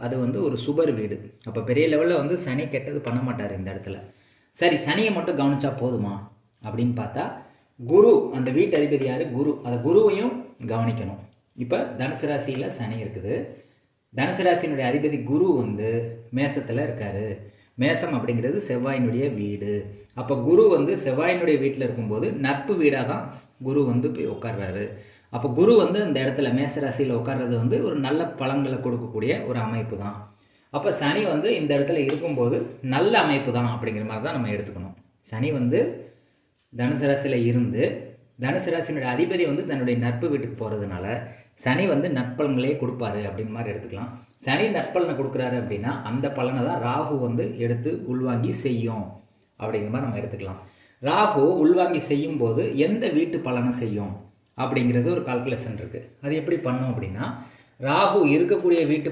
அது வந்து ஒரு சுபர் வீடு. அப்போ பெரிய லெவலில் வந்து சனி கெட்டது பண்ண மாட்டார் இந்த இடத்துல. சரி, சனியை மட்டும் கவனிச்சா போதுமா அப்படின்னு பார்த்தா, குரு அந்த வீட்டு அதிபதி யார்? குரு. அந்த குருவையும் கவனிக்கணும். இப்போ தனுசு ராசியில் சனி இருக்குது. தனுசு ராசியினுடைய அதிபதி குரு வந்து மேசத்தில் இருக்காரு. மேசம் அப்படிங்கிறது செவ்வாயினுடைய வீடு. அப்போ குரு வந்து செவ்வாயினுடைய வீட்டில் இருக்கும்போது நட்பு வீடாக தான் குரு வந்து போய் உட்கார்றாரு. அப்போ குரு வந்து அந்த இடத்துல மேசராசியில் உட்கார்றது வந்து ஒரு நல்ல பலன்களை கொடுக்கக்கூடிய ஒரு அமைப்பு தான். அப்போ சனி வந்து இந்த இடத்துல இருக்கும்போது நல்ல அமைப்பு தான் அப்படிங்கிற மாதிரி தான் நம்ம எடுத்துக்கணும். சனி வந்து தனுசு ராசியில் இருந்து தனுசு ராசியினுடைய அதிபதி வந்து தன்னுடைய நட்பு வீட்டுக்கு போகிறதுனால சனி வந்து நட்பலன்களே கொடுப்பாரு அப்படின்னு மாதிரி எடுத்துக்கலாம். சனி நட்பலனை கொடுக்குறாரு அப்படின்னா அந்த பலனை தான் ராகு வந்து எடுத்து உள்வாங்கி செய்யும் அப்படிங்கிற மாதிரி நம்ம எடுத்துக்கலாம். ராகு உள்வாங்கி செய்யும் போது எந்த வீட்டு பலனை செய்யும் அப்படிங்கிறது ஒரு கால்குலேஷன் இருக்குது. அது எப்படி பண்ணும் அப்படின்னா, ராகு இருக்கக்கூடிய வீட்டு